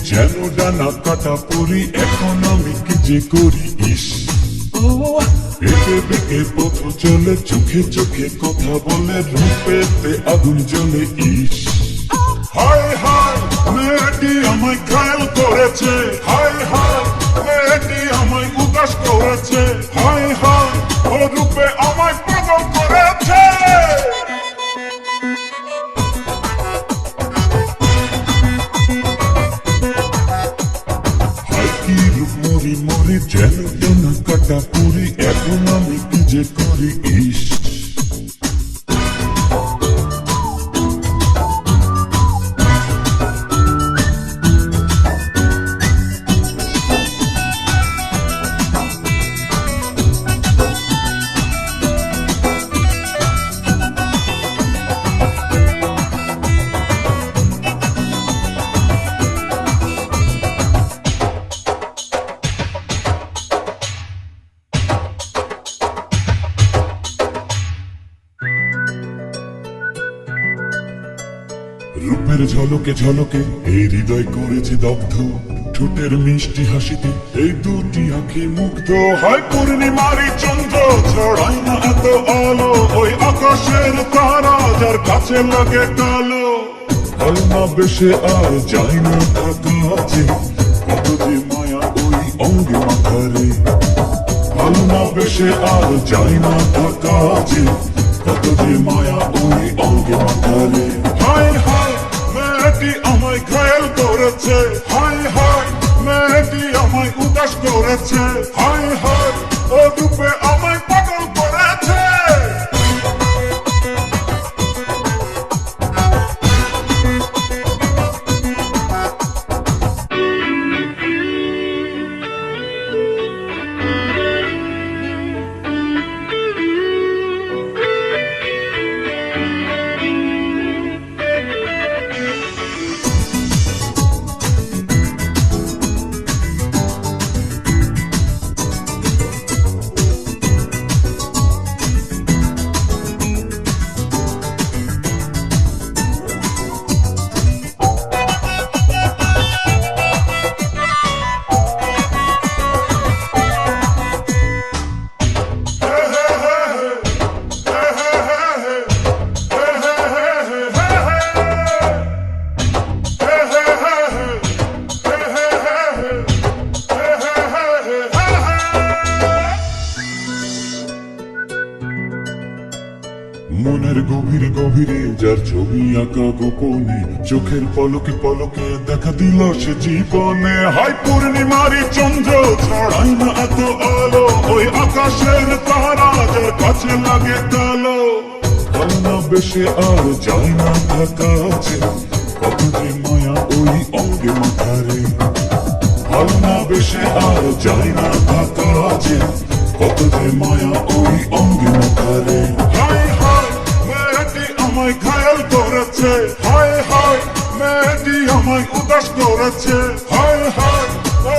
যেন ডানা কাটা পরি, এখন আমি কি যে করি। ইস একে বেঁকে পথ চলে, চোখে চোখে কথা বলে, রূপেতে আগুন জ্বলে। ইস হায় হায় মেয়েটি আমায় ঘায়ল করেছে, হায় হায় মেয়েটি আমায় উদাস করেছে, হায় হায় ও রূপে আমায় পাগল করেছে। হায় কি রূপ মরি মরি, যেন ডানা কাটা পুরি, এখন আমি কি যে করি। ইস রূপের ঝলকে ঝলকে এই হৃদয় করেছে দগ্ধ, ঠোঁটের মিষ্টি হাসিতে এই দুটি আঁখি মুগ্ধ। হায় পূর্ণিমারি চন্দ্র ছড়াই না এত আলো, ওই আকাশের তারা যার কাছে লাগে কালো। ভালনা বেশে আর যাই না থাকা আছে, কত যে মায়া ওই অঙ্গে মাথারে। ভালনা বেশে আর যাই না থাকা আছে, কত যে মায়া ওই অঙ্গে মাথারে। হায় হায় মেয়েটি আমায় ঘায়ল করেছে, হায় হায় মেয়েটি আমায় উদাস করেছে, হায় হায় ও রূপে আমায় পাগল করেছে। মনের গভীর গভীরে যার ছবি আঁকা গোপনে, চোখের পলকে পলকে দেখা দিল সে জীবনে। হায় পূর্ণিমারি চন্দ্র ছড়াই না এত আলো, ওই আকাশের তারা যার কাছে লাগে কালো। ভালনা বেশে আর যাই না থাকা আছে, কত যে মায়া ওই অঙ্গে মাথারে। ভালনা বেশে আর যাই না থাকা আছে, কত যে মায়া ওই অঙ্গে মাথারে। হায় হায় মেয়েটি আমায় ঘায়ল করেছে, হায় হায় মেয়েটি আমায় উদাস করেছে, হায় হায় ও